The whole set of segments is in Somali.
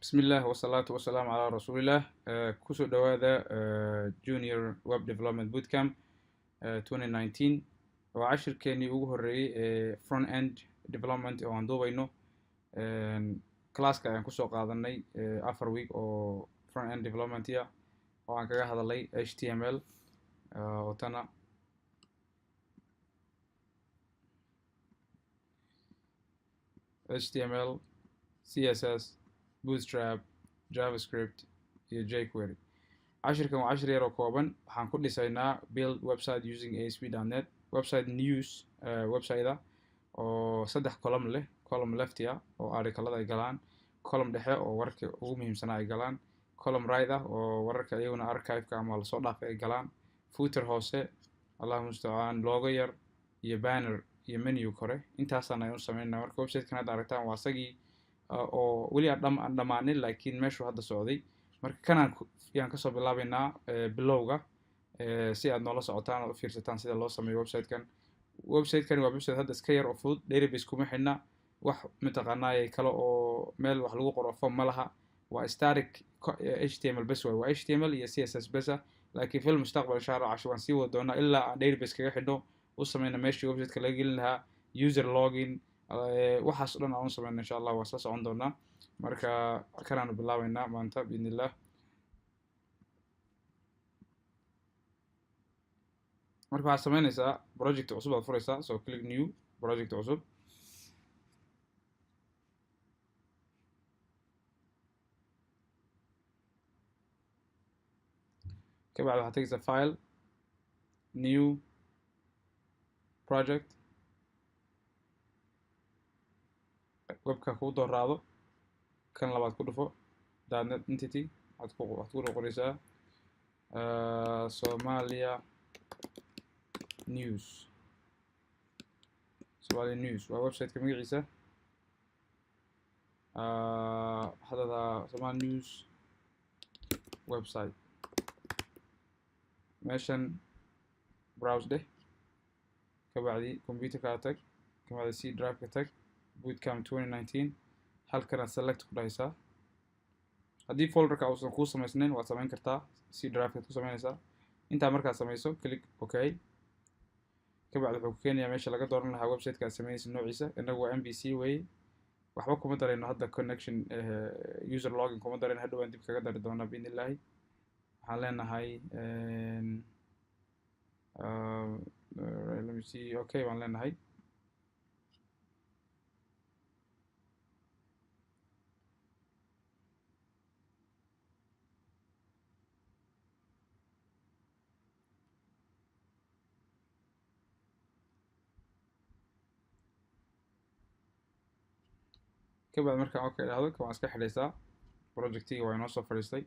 بسم الله والصلاة والسلام على رسول الله كسو دوادا Junior Web Development Bootcamp 2019 وعشر كاني ugu horeeyay front end development oo aan duubayno classka ayaan kusoo qaadanay 4 week oo front end development ah oo aan kaga hadalay HTML oo tana HTML CSS Bootstrap, JavaScript, iyo jQuery. Cashirkan waa cashir yar oo kooban. Waxaan ku dhisaynaa build website using ASP.NET. Website news website oo 3 column leh. Column left oo article-ada ay galaan. Column dhexe oo wararka ugu muhiimsanaa ay galaan. Column right oo wararka iyaguna archive-ka ama la soo dhaafay ay galaan. Footer hoose, Allahu musta'aan, logo yar iyo banner iyo menu kore. Intaasaan ayaan u sameynaa. Marka website-kan hadda aragtaan waa asagii oo weli aan dhamaanin laakiin meeshu hadda socday marka kanaan yaan kasoo bilaabaynaa bilowga si aad noola socotaan oo u fiirsataan sida loo sameeyo website-kan waa website hadda iska yar oo fudud database kuma xidhna wax mataqaanaa kale oo meel wax lagu qoro form ma laha waa static HTML bas waa HTML iyo CSS bas laakiin fil mustaqbal insha Allah waan sii wada doonaa ilaa aan database kaga xidhno u sameeyna meeshii website-ka laga gelin lahaa user login waxaas dhan aan sameeyno insha Allah waa soo socon doonaa marka kanaanu bilaabaynaa maanta biidnillah marka waxaad sameynaysaa project cusub aad furaysaa so click new project cusub kabacdi waxaad tegaysaa file new project webka kuu dooraado kan labaad ku dhufo .NET entity waxaad ku qoraysaa Somalia news waa website-ka magaciisa hadda Somalia news website meeshan browse deh kabacdi computer-ka tag kabacdi C drive-ka tag Bootcamp 2019 halkan select ku dhahaysaa haddii folderka uusan kuu samaysnayn waad samayn kartaa C drive-ka ku samaynaysaa intaa markaad samayso click okay kabacdi wuxuu ku keenayaa meesha laga dooran lahaa website-ka aad samaynaysa noociisa inagu waa MVC way waxba kuma darayno hadda connection user login kuma darayno hadhow aan dib kaga dari doonaa biidnillaahi waxaan leenahay let me see okay baan leenahay kabacdi markaan okay dhahdo kan waan iska xidhaysaa projectiga waa inoo soo fadhiistay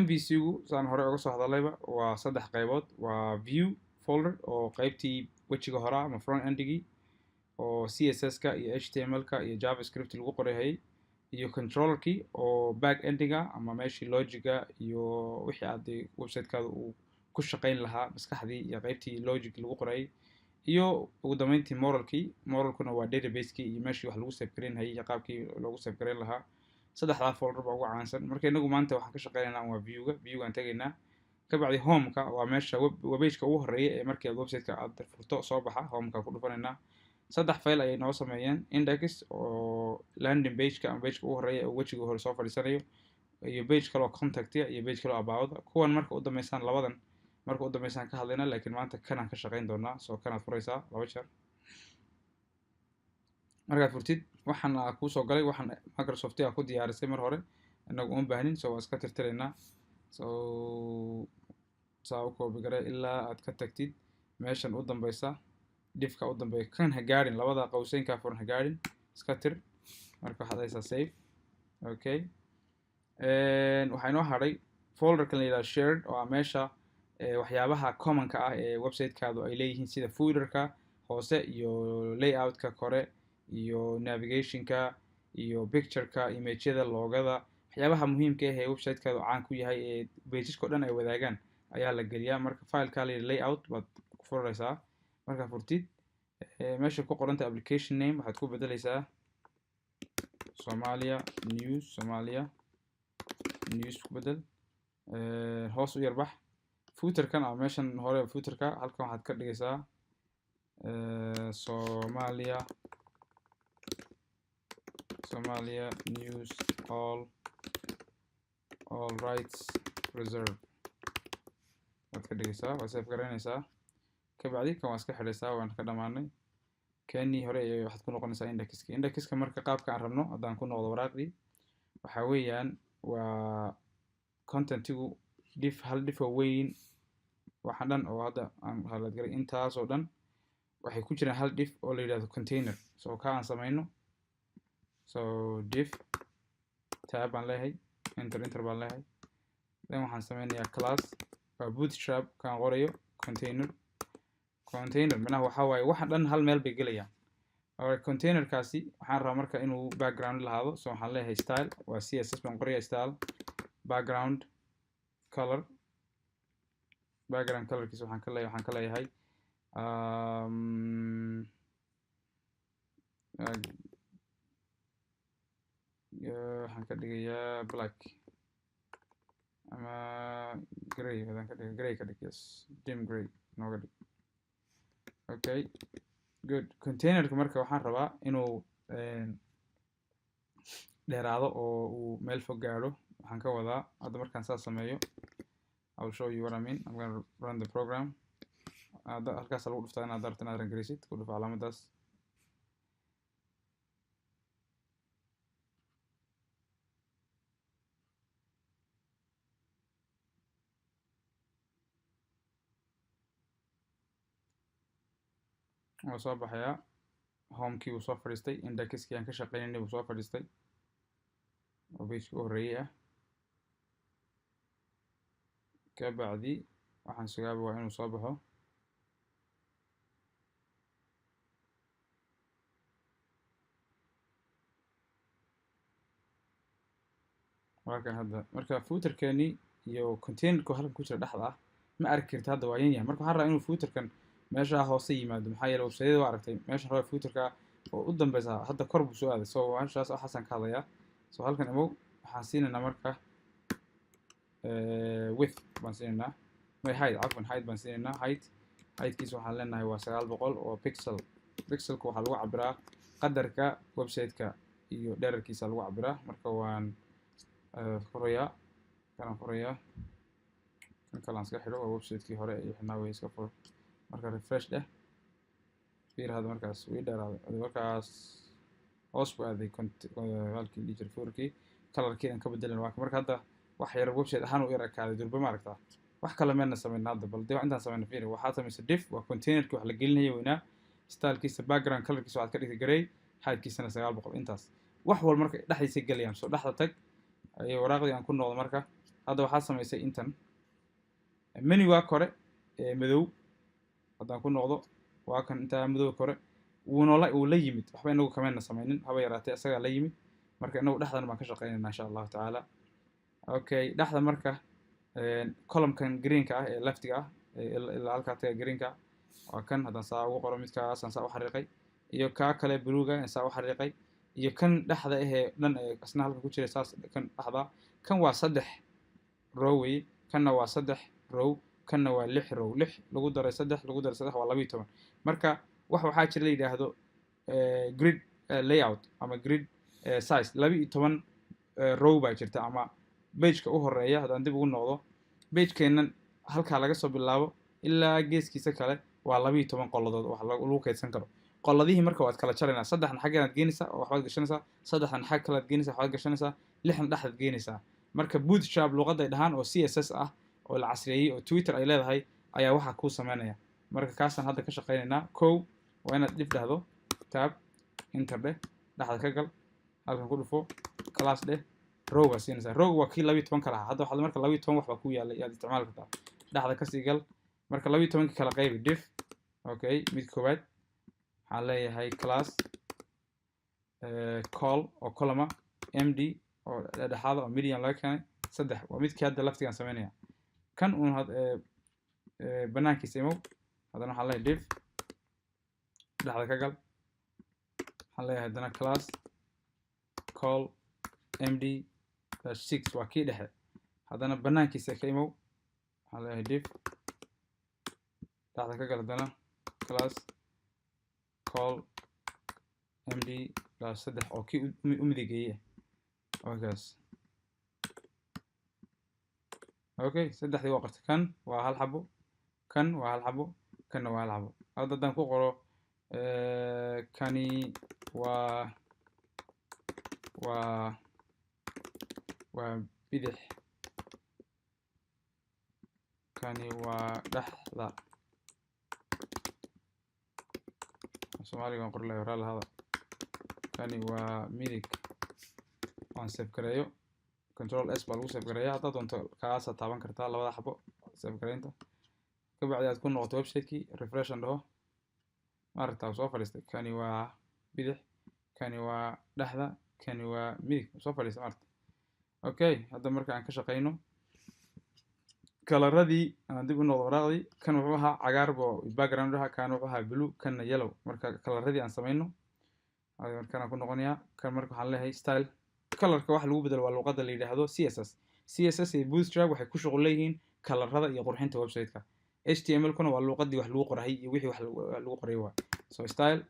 MVC-gu saan hore uga soo hadallayba waa 3 qaybood waa view folder oo qaybtii wejiga hore ama front end-gii oo CSS-ka iyo HTML-ka iyo JavaScript lagu qorayay iyo controller-kii oo back end-ga ama meeshii logic-ga iyo wixii aad website-kaada uu ku shaqayn lahaa maskaxdii iyo qaybtii logic lagu qorayay iyo ugu dambeyntii moralkuna waa database-kii iyo meeshii wax lagu save gareynayay iyo qaabkii loogu save gareyn lahaa 3 folder baa ugu caansan marka inagu maanta waxaan ka shaqeynaynaa waa view-ga aan tagaynaa kabacdi home-ka waa meesha web page-ka ugu horeeya ee markii aad website-ka aad furto soo baxa home-ka ku dhufanaynaa 3 file ayay noo sameeyeen index oo landing page-ka ama page-ka ugu horeeya oo wejiga hore soo fadhiisanayo iyo page kale oo contact iyo page kale oo about kuwan marka u dambeysaan labadan marka u dambeysaan ka hadlayna laakiin maanta kanaan ka shaqeyn doonaa soo kanaad furaysaa 2 jeer markaad furtid waxaan kuu soo galay waxaan Microsoft ku diyaarisay mar hore inagu uma baahnin soo iska tirtiraynaa soo saa u koobi garay ilaa aad ka tagtid meeshan u dambeysa diffka u dambeeya kan ha gaadhin labada qowseynka furan ha gaadhin iska tir marka waxaad haysaa save okay waxaa inoo hadhay folder-kan la yidhahdo shared oo meesha waxyaabaha common-ka ah ee website-kaadu ay leeyihiin sida footer-ka hoose iyo layout-ka kore iyo navigation-ka iyo picture-ka image-yada loogada waxyaabaha muhiimka ah ee website-kaadu caan ku yahay ee pages-ka dhan ay wadaagaan ayaa la geliyaa marka file-ka la layout baad ku furaysaa marka furtid meesha ku qoranta application name waxaad ku bedelaysaa Somalia news Somalia news ku bedel hoos u yarbax footerkan ama meeshan hore footerka halkan waxaad ka dhigaysaa Somalia news all rights reserved waad ka dhigaysaa waa save garanaysaa kabacdi kan waa iska xidhaysaa waan ka dhamaanay kani hore waxaad ku noqonaysaa indexka marka qaabka aan rabno haddaan ku noqdo waraaqdii waxa weeyaan waa contentigu hal diff oo weyn waxaan dhan oo hadda aan highlight garay intaas oo dhan waxay ku jiraan hal diff oo la yiraahdo container so ka aan samayno so diff tab baan leeyahay enter baan leeyahay then waxaan samaynayaa class bootstrap kaan qorayo container macnaha waxa waaye waxa dhan hal meel bay gelayaan container kaasi waxaan rabaa marka inuu background lahaado so waxaan leeyahay style waa css baan qoraya style background colorkiisa waxaan ka leeyahay waxaan ka dhigayaa black ama gray hadaan ka dhigo gray ka dhig yes dim gray nooga dhig okay good containerka marka waxaan rabaa inuu dheeraado oo uu meel fog gaadho waxaan ka wadaa hadda markaan saas sameeyo I'll show you what I mean. I'm going to run the program. halkaas lagu dhuftaa inaad darto inaad rangaraysid ku dhuf calaamadaas waa soo baxayaa homekii wuu soo fadhiistay indexkii aan ka shaqeynay wuu soo fadhiistay oo pagekii u horreeyay ah kabacdi waxaan sugaaba waa inuu soo baxo halkan hadda marka footerkani iyo containerku halkan ku jira dhexda ah ma arki karta hadda waa yan yahay marka waxaan rabaa inuu footerkan meesha hoose yimaado maxaa yeelay website-yada waa aragtay meeshan hore footerka oo u dambeysa hadda kor buu soo aaday so meeshaas waxaasaan ka hadlayaa so halkan imow waxaan siinaynaa marka width baan siinaynaa height cafwan height baan siinaynaa heightkiisa waxaan leenahay waa 900 oo pixelka waxaa lagu cabiraa qadarka website-ka iyo dhererkiisa lagu cabiraa marka waan furayaa kan kalaan iska xidho waa website-kii hore iyo xinaa iska furo marka refresh dheh fiir hadda markaas way dheeraaday markaas hoos buu aaday halkii dhijir furkii colorkeedan ka bedelan waa marka hadda wax yar website ahaan u yar ekaaday durba ma aragtaa wax kale meena sameeyna hadda bal dee intaan sameeyna fiir waxaa sameeyay diff waa containerkii wax la gelinayo weynaa stylekiisa background colorkiisa waxaad ka dhigtay gray heightkiisana 900 intaas wax wal marka dhexdiisa galayaan soo dhexda tag ay waraaqdii aan ku noqdo marka hadda waxaa sameysay intan menu-ga kore madow haddaan ku noqdo waa kan intaa madow kore wuu la yimid waxba inagu kameena sameynin haba yaraatee isagaa la yimid marka inagu dhexdan baan ka shaqeynaynaa insha allahu tacaala okay dhexda marka column-kan greenka ah ee leftiga ah ilaa halkaa taga greenka waa kan haddaan saa ugu qoro midkaasaan saa u xariiqay iyo kaa kale bluega aan saa u xariiqay iyo kan dhexda ahee dhan ee asna halka ku jira saas kan dhexda kan waa 3 row wey kanna waa 3 row kanna waa 6 row 6 lagu daray 3 lagu daray 3 waa 12 marka waxaa jira la yiraahdo grid layout ama grid size 12 row baa jirta ama page-ka u horeeya haddaan dib ugu noqdo page-keenan halkaa laga soo bilaabo ilaa geeskiisa kale waa 12 qoladood wax lagu kaydsan karo qoladihii marka waad kala jaraynaa saddexna xaggeed geenaysaa oo waxbaad gashanaysaa saddexna xag kale geenaysaa waxbaad gashanaysaa lixna dhexdaad geenaysaa marka bootstrap luqadda dhahaan oo css ah oo la casriyeeyay oo twitter ay leedahay ayaa waxa ku sameynaya marka kaasaan hadda ka shaqeynaynaa kow waa inaad dib dhahdo tab enter dheh dhexda ka gal halkan ku dhufo class dheh row baa siinaysaa row waa kii 12 kala hadda waxaad marka 12 wax baa ku yaala yaad isticmaali kartaa dhexda ka sii gal marka 12 kala qaybi diff okay mid koowaad waxaan leeyahay class call oo column md oo dhexaada oo median laga keenay 3 waa midkii hadda laftigaan sameynaya kan uun banaankiisa imow haddana waxaan leeyahay diff dhexda ka gal waxaan leeyahay haddana class call md 6 waa kii dhexe haddana banaankiisa ka imow waxaan leeyahay div dhexda ka gal haddana class call md plus 3 oo kii u midigeeyay wakaas okay saddexdii waa qortay kan waa hal xabo kan waa hal xabo kanna waa hal xabo hadda haddaan ku qoro kani waa bidix kani waa dhexda Soomaaliga qor la yiraahdo hada kani waa midig waan save gareeyo control s baa lagu save gareeyaa hadda doonto kaas taaban kartaa labada xabo save gareynta ka bacdi aad ku noqoto website-kii refresh and dhaho maaragtaa soo fadhiistay kani waa bidix kani waa dhexda kani waa midig soo fadhiistay maaragta okay hadda marka aan ka shaqeyno kalaradii aan dib u noqdo waraaqdii kan wuxuu ahaa cagaar boo background aha kan wuxuu ahaa blue kanna yellow marka kalaradii aan sameyno markaan ku noqonayaa kan marka waxaan leeyahay style colorka wax lagu bedelo waa luqadda la yiraahdo css iyo bootstrap waxay ku shaqo leeyihiin kalarada iyo qurxinta website-ka html kuna waa luqadii wax lagu qoray iyo wixii wax lagu qoray waa so style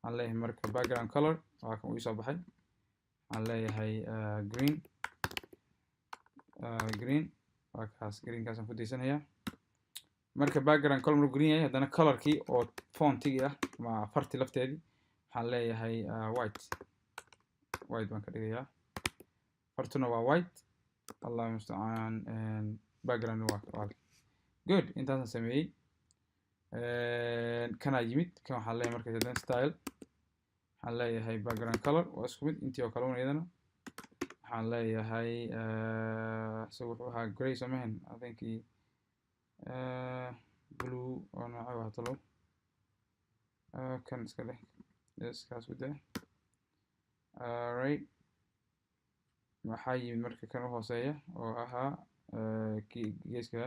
aan leeyahay marka background color waa kan uu soo baxay aan leeyahay green wakaas greenkaas aan ku deysanayaa marka background color markuu green yahay haddana colorkii oo fontigii ah ama farti lafteedii waxaan leeyahay white baan ka dhigayaa fartuna waa white allah musta'aan background waa good intaasaan sameeyey kanaa yimid kan waxaan leeyahay marka haddana style waxaan leeyahay background color waa isku mid intii oo kale una iyadana waxaan leeyahay isagu wuxuu ahaa gray samayn I think blue oo nooca waa talo kan iska leh iskaas wada right waxaa yimid marka kan u hooseeya oo ahaa geeska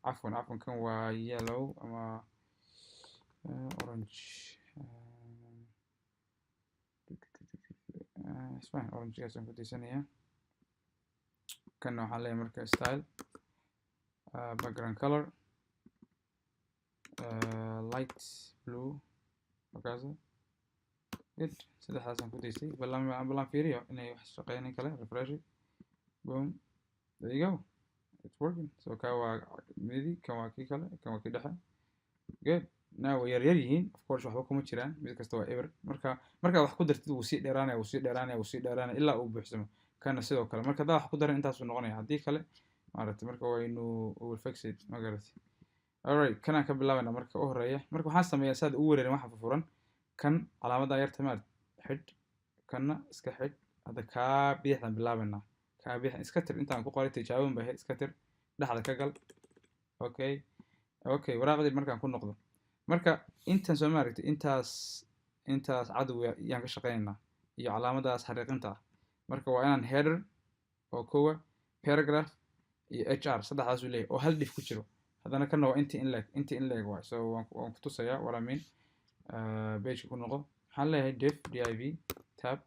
cafwan kan waa yellow ama orange ismaan orangegaas aan ku deysanayaa kanna waxaan leeyahay marka style background color light blue wakaasa good saddexdaasaan ku deystay ballan fiiriyo inay wax shaqeynay kale refresh boom there you go it's working so ka waa midi kan waa kii kale kan waa kii dhexe good now way yar yihiin of course waxba kuma jiraan mid kasta waa ever marka wax ku dartid wuu sii dheeraanaya ilaa uu buuxsamo kana sidoo kale marka hadaa wax ku daran intaas uu noqonaya haddii kale maaragtay marka waynu will fix it magarati alright kanaan ka bilaabayna marka u horeeya marka waxaan sameeyaa saad ugu wareerin waxa furan kan calaamadda yarta maad xidh kanna iska xidh hadda kaa bidixdan bilaabaynaa kaa bidix iska tir intaan ku qoray tijaaban baa iska tir dhexda ka gal okay waraaqdii markaan ku noqdo marka intan soo maaragtay intaas cadow yaan ka shaqeynaynaa iyo calaamadaas xariiqinta ah marka waa inaan header oo kowa paragraph iyo hr saddexdaas uu leeyahay oo hal dhif ku jiro haddana kana waa inta in leg waay so waan ku tusayaa what I mean page ku noqo waxaan leeyahay div tab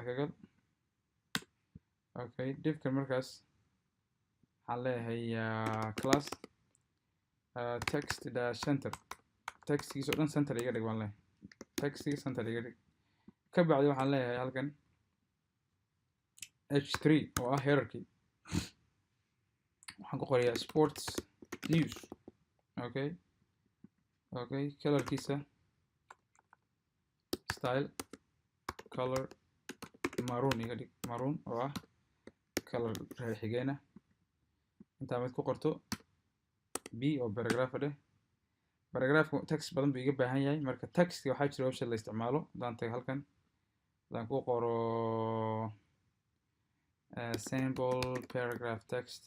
kagal okay divkan markaas waxaan leeyahay class text dash center textkiisa oo dhan center iga dhig waan leeyahay textkiisa center iga dhig ka bacdi waxaan leeyahay halkan h3 oo ah hierarchy waxaan ku qorayaa sports news okay colorkiisa style color maroon iga dhig maroon oo ah color reer xigeena intaa mid ku qorto b oo paragraph dheh paragraphku text badan buu iga baahan yahay marka textka waxaa jira website la isticmaalo hadaan tago halkan hadaan ku qoro sample paragraph text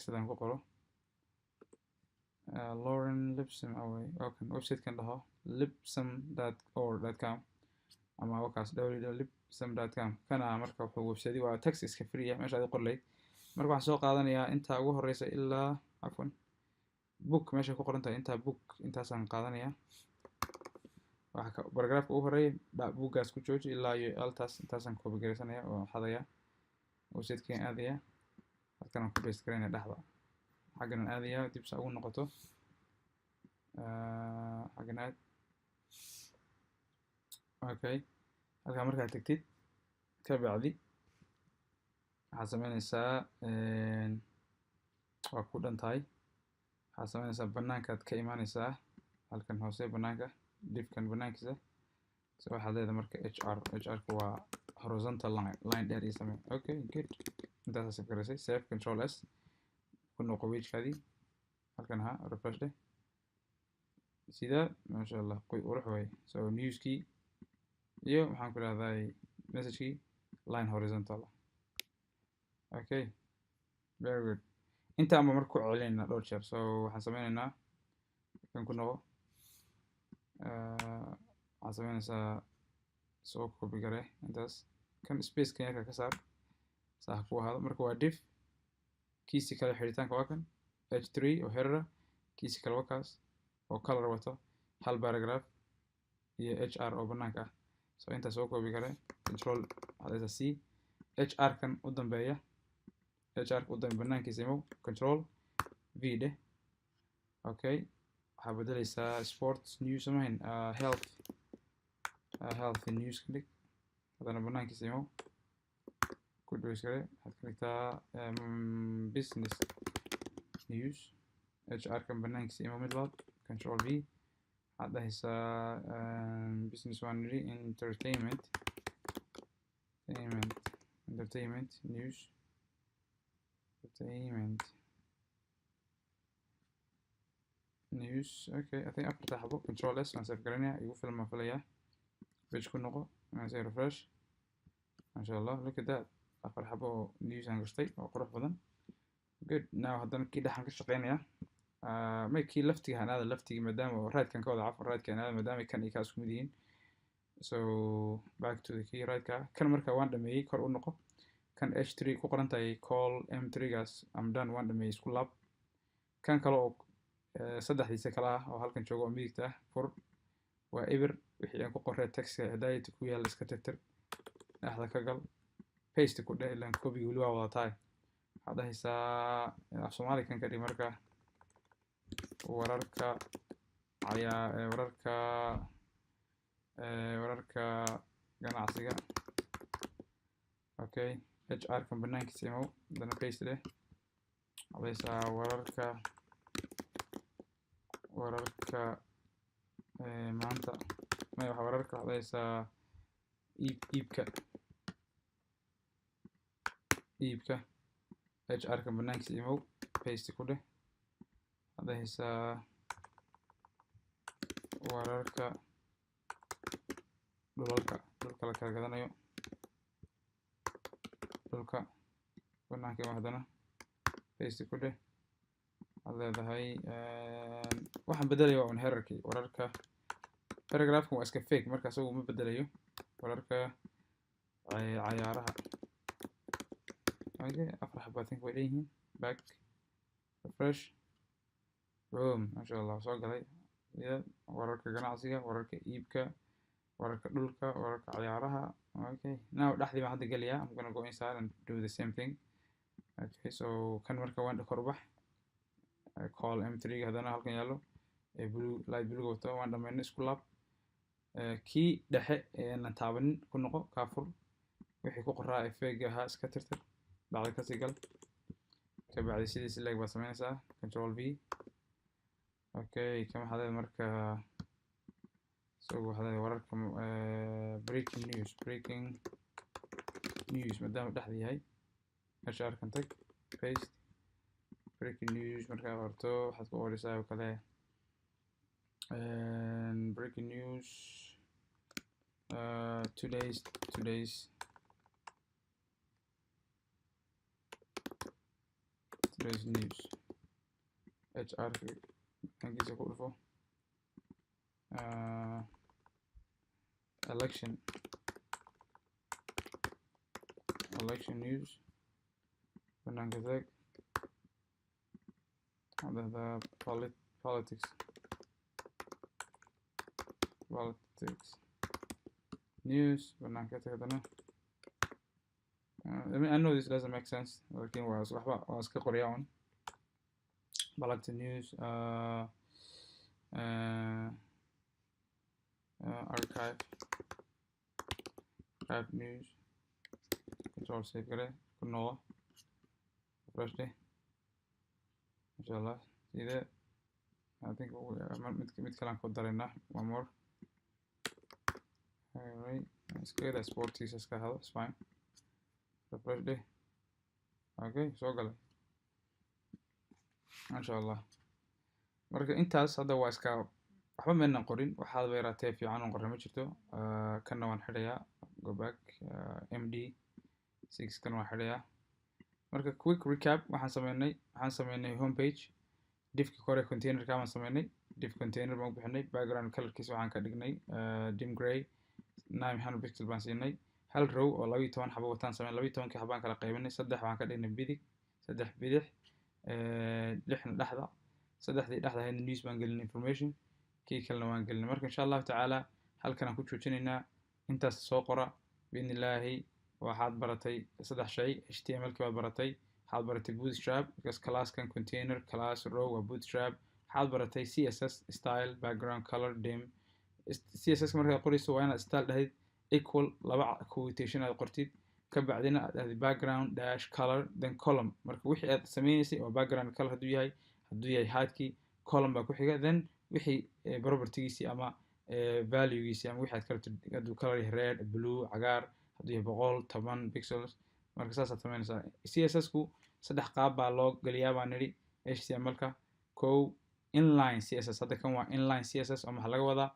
hadaan ku qoro Lauren Lipsum away okay website kan dhaho lipsum.com ama wakaas www.lipsum.com kana marka wuxuu website waa text iska free ah meesha aad qorleyd marka waxaan soo qaadanayaa inta ugu horeysa ilaa afwan book meesha ku qoran tahay inta book intaasaan qaadanayaa paragraafka ugu horeeya buuggaas ku jooji ilaa iyo altaas intaasaan copy garaysanaya oo xadaya website-keen aadaya halkan aan ku paste garaynaya dhexda xaggan aan aadaya dib saa ugu noqoto xaggan aad okay halkan markaad tagtid ka bacdi waxaad samaynaysaa waa ku dhan tahay waxaad samaynaysaa banaankaad ka imaanaysaa halkan hoose banaanka divkan banaankiisa so waxaad leedahay marka hrka waa horizontal line dheer ii samee okay good intaasaa save garaysay save control s ku noqo pagekaadii halkan ahaa refresh dheh sidaa maasha allah qurux waay so newskii iyo maxaan ku idhahday messagekii line horizontal okay very good inta ama marka ku celinayna dhowr jeer so waxaan sameynaynaa kan ku noqo waxaad samaynaysaa soo copy garee intaas kan space kan yarka ka saar saa ha ku ahaado marka waa div kiisi kale xiritaanka waa kan h3 oo herera kiisi kale waa kaas oo color wato hal paragraph iyo hr oo banaanka ah so intaas soo copy garee control waxaad c hr kan u dambeeya hr u dambeeya banaankiisa imow control v dheh okay waxaa bedelaysaa sports news samayn health news ka dhig haddana banaankiisa imow ku dhaweys gare waxaad ka dhigtaa business news hr kan banaankiisa imow mid labaad control v waxaad dhahaysaa business one niri entertainment news okay I think afarta xabo control s waan save garanaya igu filan ma filaya page ku noqo waan say refresh masha allah look at that afar xabo oo news aan gashtay oo qurux badan good now haddana kii dhexan ka shaqeynaya may kii laftiga aan aada laftiga maadaama right-kan ka wada cafo right-kan aada maadaama kan iyo kaa isku mid yihiin so back to the key right-ka kan marka waan dhameeyey kor u noqo kan h3 ku qoran tahay call m3 gaas am done waan dhameeyey isku laab kan kale oo saddexdiisa kale ah oo halkan jooga oo midigta ah fur waa eber wixii aan ku qorray textka hadaayata ku yaalla iska tirtir dhexda ka gal paste ku dheh ilaan copy weli waa wada tahay waxaad dhahaysaa af soomaali kan ka dhig marka wararka ganacsiga okay hr kan banaankiisa imow haddana paste dheh waxaad dhahaysaa wararka maanta waxa wararka waxaad dhahaysaa iibka hr kan banaankiisa imow paste ku dheh waxaad dhahaysaa wararka dhulka la kala gadanayo dhulka banaanka imow haddana paste ku dheh waxaad leedahay waxaan bedelaya waa un herarkii wararka paragraphkan waa iska fake marka isagu ma bedelayo wararka cayaaraha okay afar xabo I think way leeyihiin back refresh boom masha allah soo galay wararka ganacsiga wararka iibka wararka dhulka wararka cayaaraha okay now dhexdii baan hadda gelayaa I'm gonna go inside and do the same thing okay so kan marka waan kor u bax call m3 haddana halkan yaallo blue light blue wato waan dhameynay isku laab kii dhexe aan taabanin ku noqo kaafur wixii ku qoraa fake ahaa iska tirtir dhacda kasii gal ka bacdi sidiisi leeg baad samaynaysaa control v okay kan waxaad leedahay marka isagu waxaad leedahay wararka breaking news maadaama dhexda yahay hr kan tag paste breaking news markaa qorto waxaad ku qoraysaa oo kale breaking news today's news hr kankiisa ku dhufo election news banaanka tag the politics text news banaanka tagana I know this doesn't make sense laakiin waa iska qoryaa un balagta news archive news control save gare ku noqo refresh day inshallah sida I think mid kalaan ku dareynaa one more alright let's go to sporties iska hado it's fine refresh day okay soo galay inshallah marka intaas hadda waa iska waxba meena qorin waxaad weeraatay fiican oo qorin ma jirto kana waan xidhayaa go back md6 kan waan xidhayaa marka quick recap waxaan sameynay homepage diffka kore container ka waan sameynay diff container baan bixinay background colorkiisa waxaan ka dhignay dim gray 900 pixel baan siinay hal row oo 12 xabo wataan sameyn 12 xabaan kala qaybinay saddex waxaan ka dhignay bidix saddex bidix lixna dhaxda saddexdii dhaxda hayna news baan gelinay information kii kalena waan gelinay marka insha Allah taala halkan aan ku joojinaynaa intaas soo qora biidnillaahi waxaad baratay saddex shay html ki waad baratay waxaad baratay bootstrap because class kan container class row waa bootstrap waxaad baratay css style background color dim css markaad qorayso waa inaad style dhahayd equal laba quotation aad qortid ka bacdina aad background dash color then column marka wixii aad sameynaysay oo background color hadduu yahay headkii column baa ku xiga then wixii propertygiisii ama valuegiisii ama wixii aad kala hadduu color yahay red blue cagaar hadduu yahay 110 pixels marka saasaad sameynaysaa css ku saddex qaab baa loo geliyaa baan nidhi html-ka kow inline css hadda kan waa inline css oo maxaa laga wadaa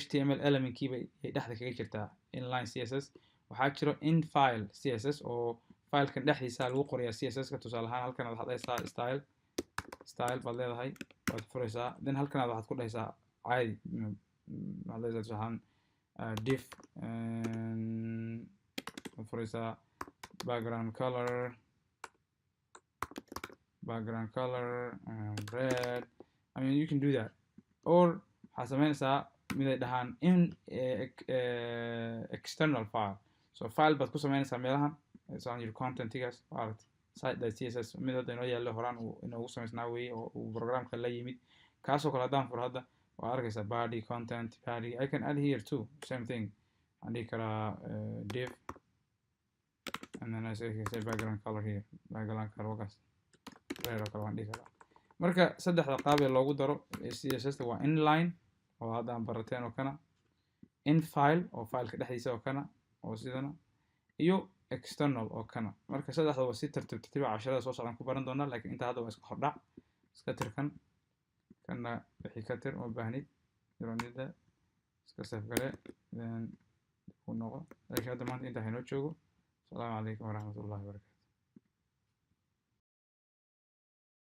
html elementkii bay dhexda kaga jirtaa inline css waxaa jiro in file css oo filekan dhexdiisa lagu qorayaa css-ka tusaale ahaan halkan waxaad dhahaysaa style baad leedahay waad furaysaa then halkan waxaad ku dhahaysaa caadi waxaad leedahay tusaale ahaan diff waad furaysaa background color red I mean you can do that or waxaad sameynaysaa mid ay dhahaan in external file so file baad ku sameynaysaa meelahan it's on your contentigaas aragti site.css mid hadda inoo yaallo horaan inoogu samaysnaa weeye oo uu programka la yimid kaasoo kale haddaan furo hadda waa arkaysaa body content body I can add here too same thing waxaan dhihi karaa div and then I say background color here background color wakaas red oo kale waan dhihi karaa marka saddexda qaab ee loogu daro css waa inline oo hadda aan barateen oo kana in file oo fileka dhexdiisa oo kana oo sidana iyo external oo kana marka saddexda waa si tartiib casharada soo socdaan ku baran doonaa laakiin inta hadda waa iska hordhac iska tirkan kana wixii ka tir oo baahnid ironida iska save gare then ku noqo laakiin hadda maanta inta haynoo joogo asalaamu calaykum waraxmatullaahi wabarakaatu